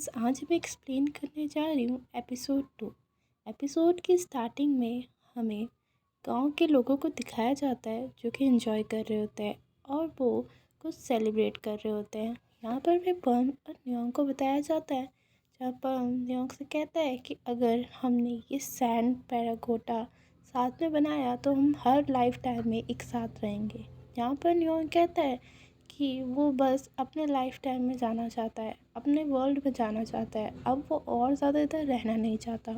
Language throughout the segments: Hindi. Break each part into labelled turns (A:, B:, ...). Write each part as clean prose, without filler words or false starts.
A: गाइस, आज मैं एक्सप्लेन करने जा रही हूँ एपिसोड 2। एपिसोड की स्टार्टिंग में हमें गांव के लोगों को दिखाया जाता है जो कि एंजॉय कर रहे होते हैं और वो कुछ सेलिब्रेट कर रहे होते हैं। यहाँ पर भी पर्म और न्योंग को बताया जाता है, जहाँ पर्म न्योंग से कहता है कि अगर हमने ये सैंड पैरागोटा साथ में बनाया तो हम हर लाइफ टाइम में एक साथ रहेंगे। यहाँ पर न्योंग कहता है कि वो बस अपने लाइफ टाइम में जाना चाहता है, अपने वर्ल्ड में जाना चाहता है, अब वो और ज़्यादा इधर रहना नहीं चाहता।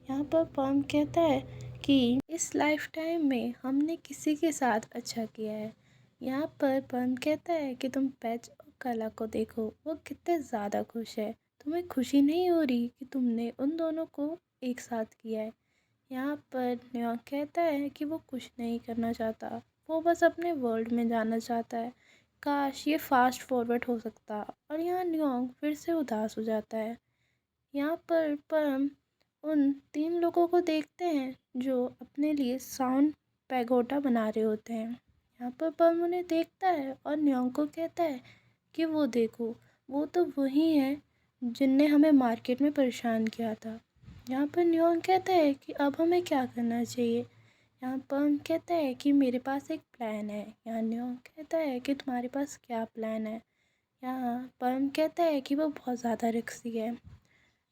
A: यहाँ पर पर्म कहता है कि इस लाइफ टाइम में हमने किसी के साथ अच्छा किया है। यहाँ पर पर्म कहता है कि तुम पैच और कला को देखो, वो कितने ज़्यादा खुश है। तुम्हें खुशी नहीं हो रही कि तुमने उन दोनों को एक साथ किया है। यहाँ पर न्योंग कहता है कि वो कुछ नहीं करना चाहता, वो बस अपने वर्ल्ड में जाना चाहता है। काश ये फास्ट फॉरवर्ड हो सकता। और यहाँ न्योंग फिर से उदास हो जाता है। यहाँ पर परम उन 3 लोगों को देखते हैं जो अपने लिए साउंड पैगोडा बना रहे होते हैं। यहाँ पर परम उन्हें देखता है और न्योंग को कहता है कि वो देखो, वो तो वही है जिनने हमें मार्केट में परेशान किया था। यहाँ पर न्योंग कहता है कि अब हमें क्या करना चाहिए। यहाँ पर्म कहता है कि मेरे पास एक प्लान है। यहाँ न्योंग कहता है कि तुम्हारे पास क्या प्लान है। यहाँ पर्म कहता है कि वो बहुत ज़्यादा रिस्की है।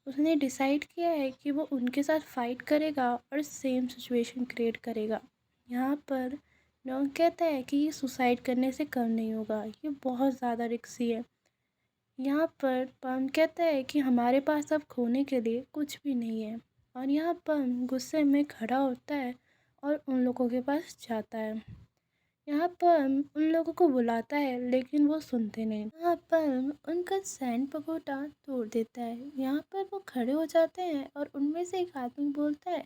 A: उसने डिसाइड किया है कि वो उनके साथ फाइट करेगा और सेम सिचुएशन क्रिएट करेगा। यहाँ पर न्योंग कहता है कि ये सुसाइड करने से कम नहीं होगा, ये बहुत ज़्यादा रिस्की है। यहाँ पर पर्म कहता है कि हमारे पास अब खोने के लिए कुछ भी नहीं है। और यहाँ पर्म गुस्से में खड़ा होता है और उन लोगों के पास जाता है। यहाँ पर्म उन लोगों को बुलाता है लेकिन वो सुनते नहीं। यहाँ पर्म उनका सैंड पगोटा तोड़ देता है। यहाँ पर वो खड़े हो जाते हैं और उनमें से एक आदमी बोलता है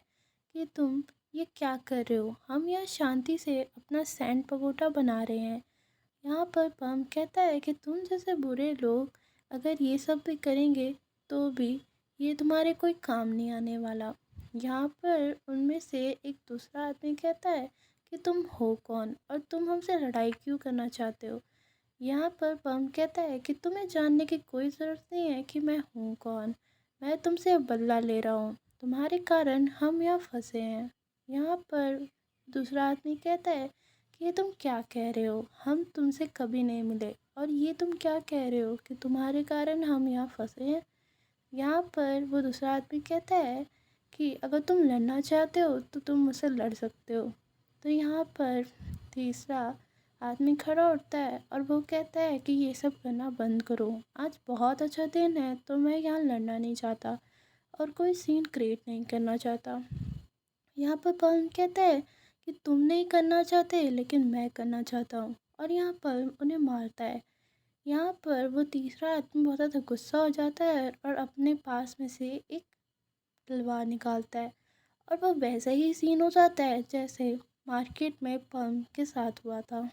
A: कि तुम ये क्या कर रहे हो, हम यहाँ शांति से अपना सैंड पगोटा बना रहे हैं। यहाँ पर पर्म कहता है कि तुम जैसे बुरे लोग अगर ये सब भी करेंगे तो भी ये तुम्हारे कोई काम नहीं आने वाला। यहाँ पर उनमें से एक दूसरा आदमी कहता है कि तुम हो कौन और तुम हमसे लड़ाई क्यों करना चाहते हो। यहाँ पर पर्म कहता है कि तुम्हें जानने की कोई ज़रूरत नहीं है कि मैं हूँ कौन, मैं तुमसे अब बदला ले रहा हूँ, तुम्हारे कारण हम यहाँ फंसे हैं। यहाँ पर दूसरा आदमी कहता है कि ये तुम क्या कह रहे हो, हम तुमसे कभी नहीं मिले और ये तुम क्या कह रहे हो कि तुम्हारे कारण हम यहाँ फंसे हैं। यहाँ पर वो दूसरा आदमी कहता है कि अगर तुम लड़ना चाहते हो तो तुम मुझसे लड़ सकते हो। तो यहाँ पर तीसरा आदमी खड़ा उठता है और वो कहता है कि ये सब करना बंद करो, आज बहुत अच्छा दिन है तो मैं यहाँ लड़ना नहीं चाहता और कोई सीन क्रिएट नहीं करना चाहता। यहाँ पर पर्म कहता है कि तुम नहीं करना चाहते लेकिन मैं करना चाहता हूँ और यहाँ पर्म उन्हें मारता है। यहाँ पर वो तीसरा आदमी बहुत ज़्यादा गुस्सा हो जाता है और अपने पास में से एक तलवार निकालता है और वो वैसा ही सीन हो जाता है जैसे मार्केट में पर्म के साथ हुआ था।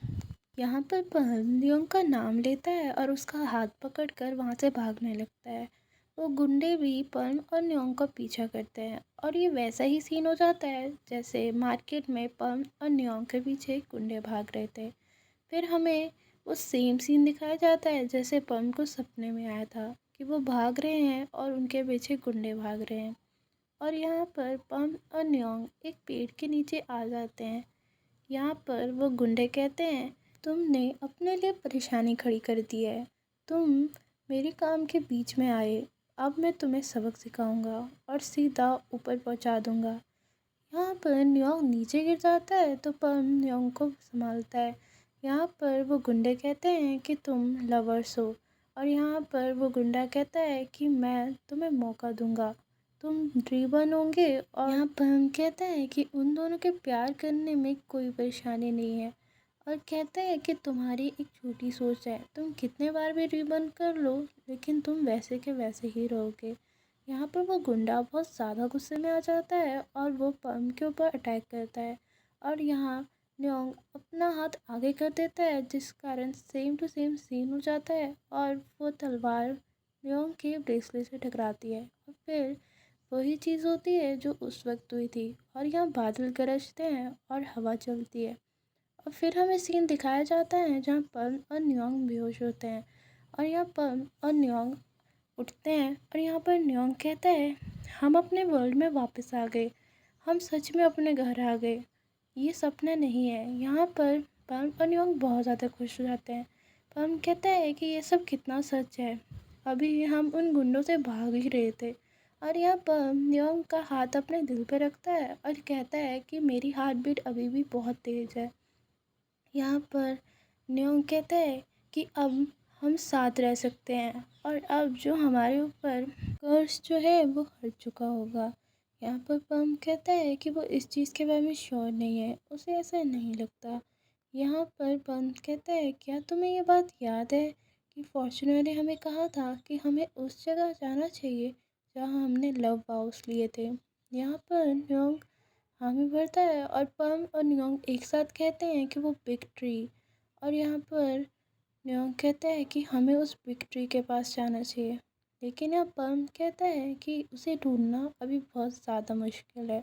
A: यहाँ पर पर्म लियोंग का नाम लेता है और उसका हाथ पकड़कर वहाँ से भागने लगता है। वो गुंडे भी पर्म और न्योंग का पीछा करते हैं और ये वैसा ही सीन हो जाता है जैसे मार्केट में पर्म और न्योंग के पीछे गुंडे भाग रहे थे। फिर हमें वो सेम सीन दिखाया जाता है जैसे पर्म को सपने में आया था कि वो भाग रहे हैं और उनके पीछे गुंडे भाग रहे हैं। और यहाँ पर पर्म और न्योंग एक पेड़ के नीचे आ जाते हैं। यहाँ पर वो गुंडे कहते हैं, तुमने अपने लिए परेशानी खड़ी कर दी है, तुम मेरे काम के बीच में आए, अब मैं तुम्हें सबक सिखाऊंगा और सीधा ऊपर पहुंचा दूंगा। यहाँ पर न्योंग नीचे गिर जाता है तो पर्म न्योंग को संभालता है। यहाँ पर वो गुंडे कहते हैं कि तुम लवर्स हो और यहाँ पर वो गुंडा कहता है कि मैं तुम्हें मौका दूंगा, तुम ड्रीबन होंगे। और यहाँ पर हम कहते हैं कि उन दोनों के प्यार करने में कोई परेशानी नहीं है और कहते हैं कि तुम्हारी एक छोटी सोच है, तुम कितने बार भी ड्रीबन कर लो लेकिन तुम वैसे के वैसे ही रहोगे। यहाँ पर वो गुंडा बहुत ज़्यादा गुस्से में आ जाता है और वो पर्म के ऊपर अटैक करता है और यहाँ न्योंग अपना हाथ आगे कर देता है जिस कारण सेम टू सेम सीन हो जाता है और वो तलवार न्योंग के ब्रेसलेट से टकराती है और फिर वही चीज़ होती है जो उस वक्त हुई थी और यहाँ बादल गरजते हैं और हवा चलती है। और फिर हमें सीन दिखाया जाता है जहाँ पर्म और न्योंग बेहोश होते हैं और यहाँ पर्म और न्योंग उठते हैं और यहाँ पर न्योंग कहता है, हम अपने वर्ल्ड में वापस आ गए, हम सच में अपने घर आ गए, ये सपना नहीं है। यहाँ पर पम और न्योंग बहुत ज़्यादा खुश हो जाते हैं। पम कहता है कि ये सब कितना सच है, अभी हम उन गुंडों से भाग ही रहे थे। और यहाँ पर न्योंग का हाथ अपने दिल पे रखता है और कहता है कि मेरी हार्ट बीट अभी भी बहुत तेज़ है। यहाँ पर न्योंग कहता है कि अब हम साथ रह सकते हैं और अब जो हमारे ऊपर कर्स जो है वो हट चुका होगा। यहाँ पर पम कहता है कि वो इस चीज़ के बारे में श्योर नहीं है, उसे ऐसा नहीं लगता। यहाँ पर पम कहता है, क्या तुम्हें ये बात याद है कि फॉर्च्यूनर ने हमें कहा था कि हमें उस जगह जाना चाहिए जहाँ हमने लव वाउस लिए थे। यहाँ पर न्योंग हामी भरता है और पम और न्योंग एक साथ कहते हैं कि वो बिग ट्री। और यहाँ पर न्योंग कहता है कि हमें उस बिग ट्री के पास जाना चाहिए, लेकिन यहाँ पम कहता है कि उसे ढूंढना अभी बहुत ज़्यादा मुश्किल है।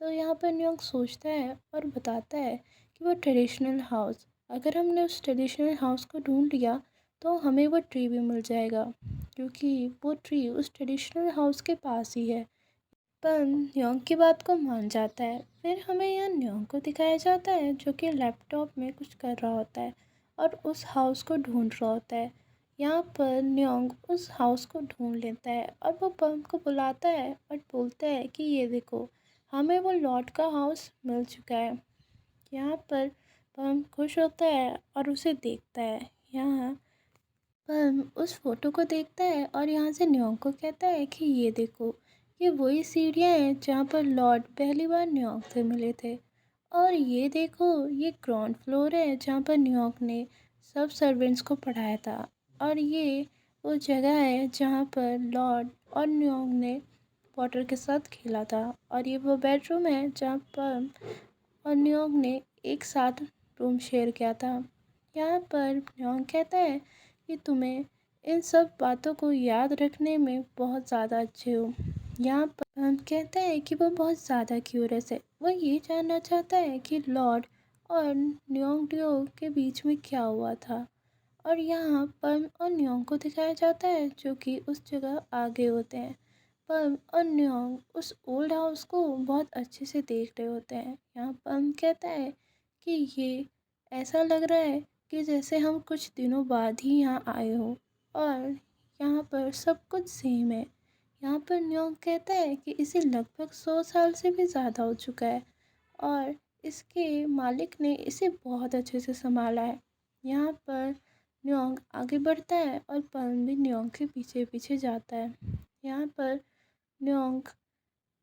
A: तो यहाँ पर न्योंग सोचता है और बताता है कि वो ट्रेडिशनल हाउस, अगर हमने उस ट्रेडिशनल हाउस को ढूंढ लिया तो हमें वो ट्री भी मिल जाएगा, क्योंकि वो ट्री उस ट्रेडिशनल हाउस के पास ही है। पर न्योंग की बात को मान जाता है। फिर हमें यहाँ न्योंग को दिखाया जाता है जो कि लैपटॉप में कुछ कर रहा होता है और उस हाउस को ढूंढ रहा होता है। यहाँ पर न्योंग उस हाउस को ढूंढ लेता है और वो पम को बुलाता है और बोलता है कि ये देखो, हमें वो लॉर्ड का हाउस मिल चुका है। यहाँ पर पम खुश होता है और उसे देखता है। यहाँ पम उस फोटो को देखता है और यहाँ से न्योंग को कहता है कि ये देखो, ये वही सीढ़ियाँ हैं जहाँ पर लॉर्ड पहली बार न्योंग से मिले थे। और ये देखो, ये ग्राउंड फ्लोर है जहाँ पर न्योंग ने सब सर्वेंट्स को पढ़ाया था। और ये वो जगह है जहाँ पर लॉर्ड और न्योंग ने पॉटर के साथ खेला था। और ये वो बेडरूम है जहाँ पर और न्योंग ने एक साथ रूम शेयर किया था। यहाँ पर न्योंग कहता है कि तुम्हें इन सब बातों को याद रखने में बहुत ज़्यादा अच्छे हो। यहाँ पर हम कहते हैं कि वो बहुत ज़्यादा क्यूरियस है, वो ये जानना चाहता है कि लॉर्ड और न्योंग ड्यो के बीच में क्या हुआ था। और यहाँ पम और न्योंग को दिखाया जाता है जो कि उस जगह आगे होते हैं। पम और न्योंग उस ओल्ड हाउस को बहुत अच्छे से देख रहे होते हैं। यहाँ पम कहता है कि ये ऐसा लग रहा है कि जैसे हम कुछ दिनों बाद ही यहाँ आए हो और यहाँ पर सब कुछ सेम है। यहाँ पर न्योंग कहता है कि इसे लगभग 100 साल से भी ज़्यादा हो चुका है और इसके मालिक ने इसे बहुत अच्छे से संभाला है। यहाँ पर न्योंग आगे बढ़ता है और पम भी न्योंग के पीछे पीछे जाता है। यहाँ पर न्योंग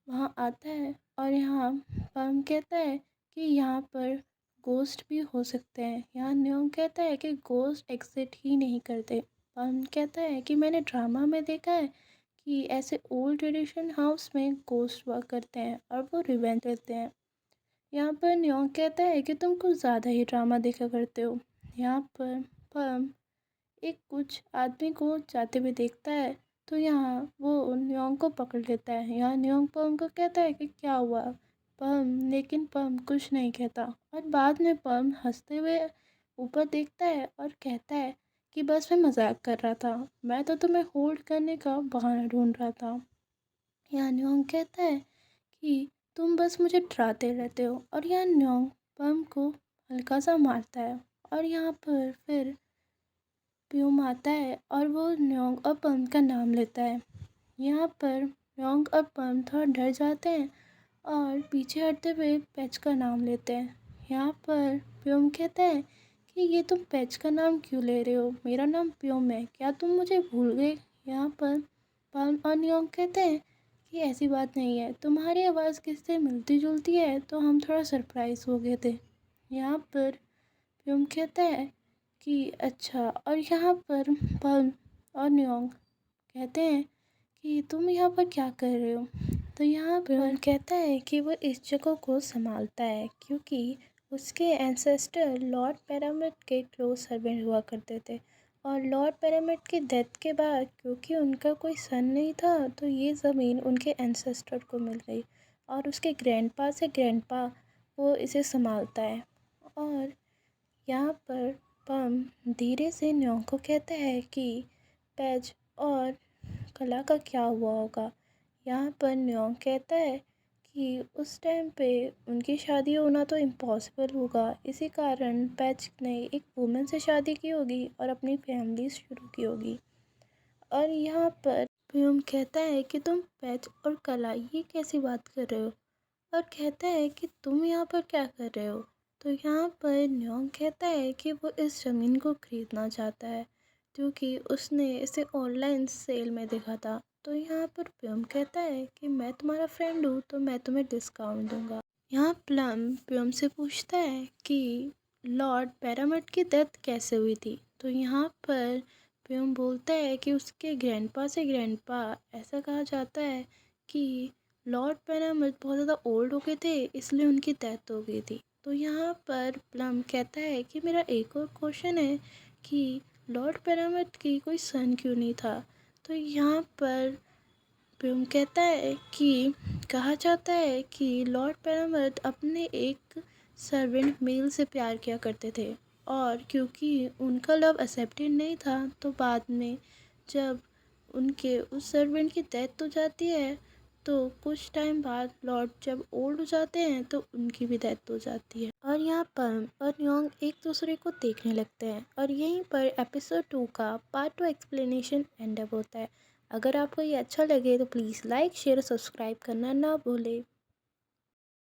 A: वहाँ आता है और यहाँ पम कहता है कि यहाँ पर गोस्ट भी हो सकते हैं। यहाँ न्योंग कहता है कि गोस्ट एग्जिट ही नहीं करते। पम कहता है कि मैंने ड्रामा में देखा है कि ऐसे ओल्ड ट्रेडिशन हाउस में गोस्ट वर्क करते हैं और वो रिवेंज करते हैं। यहाँ पर न्योंग कहता है कि तुम कुछ ज़्यादा ही ड्रामा देखा करते हो। यहाँ पर पम एक कुछ आदमी को जाते हुए देखता है, तो यहाँ वो न्योंग को पकड़ लेता है। यहाँ न्योंग पम को कहता है कि क्या हुआ पम, लेकिन पम कुछ नहीं कहता और बाद में पम हंसते हुए ऊपर देखता है और कहता है कि बस मैं मजाक कर रहा था, मैं तो तुम्हें होल्ड करने का बहाना ढूंढ रहा था। यहाँ न्योंग कहता है कि तुम बस मुझे डराते रहते हो। और यहाँ न्योंग पम को हल्का सा मारता है और यहाँ पर फिर प्यूम आता है और वो न्योंग और पम का नाम लेता है। यहाँ पर न्योंग और पम थोड़ा डर जाते हैं और पीछे हटते हुए पैच का नाम लेते हैं। यहाँ पर प्यूम कहता है कि ये तुम पैच का नाम क्यों ले रहे हो, मेरा नाम प्यूम है, क्या तुम मुझे भूल गए। यहाँ पर पम और न्योंग कहते हैं कि ऐसी बात नहीं है, तुम्हारी आवाज़ किससे मिलती जुलती है तो हम थोड़ा सरप्राइज हो गए थे। यहाँ पर प्यूम कहता है कि अच्छा। और यहाँ पर पम और न्योंग कहते हैं कि तुम यहाँ पर क्या कर रहे हो। तो यहाँ पर कहता है कि वो इस जगह को संभालता है क्योंकि उसके एंसेस्टर लॉर्ड पैरामिड के क्लोज सर्वेंट हुआ करते थे। और लॉर्ड पैरामिड की डेथ के बाद क्योंकि उनका कोई सन नहीं था तो ये ज़मीन उनके एंसेस्टर को मिल गई और उसके ग्रैंडपा से ग्रैंडपा वो इसे संभालता है। और यहाँ पर पम धीरे से न्योंग को कहता है कि पैज और कला का क्या हुआ होगा। यहाँ पर न्योंग कहता है कि उस टाइम पे उनकी शादी होना तो इम्पॉसिबल होगा, इसी कारण पैच ने एक वुमेन से शादी की होगी और अपनी फैमिली शुरू की होगी। और यहाँ पर प्यूम कहता है कि तुम पैच और कला ये कैसी बात कर रहे हो, और कहता है कि तुम यहाँ पर क्या कर रहे हो। तो यहाँ पर न्योंग कहता है कि वो इस ज़मीन को खरीदना चाहता है क्योंकि उसने इसे ऑनलाइन सेल में देखा था। तो यहाँ पर प्यूम कहता है कि मैं तुम्हारा फ्रेंड हूँ तो मैं तुम्हें डिस्काउंट दूंगा। यहाँ प्लम प्यूम से पूछता है कि लॉर्ड पैरामिड की डेथ कैसे हुई थी। तो यहाँ पर प्यूम बोलता है कि उसके ग्रैंडपा से ग्रैंडपा ऐसा कहा जाता है कि लॉर्ड पैरामिड बहुत ज़्यादा ओल्ड हो गए थे इसलिए उनकी डेथ हो गई थी। तो यहाँ पर प्लम कहता है कि मेरा एक और क्वेश्चन है कि लॉर्ड पैरामिड की कोई सन क्यों नहीं था। तो यहाँ पर प्यूम कहता है कि कहा जाता है कि लॉर्ड पैरामिड अपने एक सर्वेंट मेल से प्यार किया करते थे और क्योंकि उनका लव एक्सेप्टेड नहीं था तो बाद में जब उनके उस सर्वेंट की डेथ हो जाती है तो कुछ टाइम बाद लॉर्ड जब ओल्ड हो जाते हैं तो उनकी भी डेथ हो जाती है। और यहाँ पर और न्योंग एक दूसरे को देखने लगते हैं और यहीं पर एपिसोड 2 का पार्ट 2 एक्सप्लेनेशन एंड अप होता है। अगर आपको ये अच्छा लगे तो प्लीज़ लाइक शेयर सब्सक्राइब करना ना भूलें।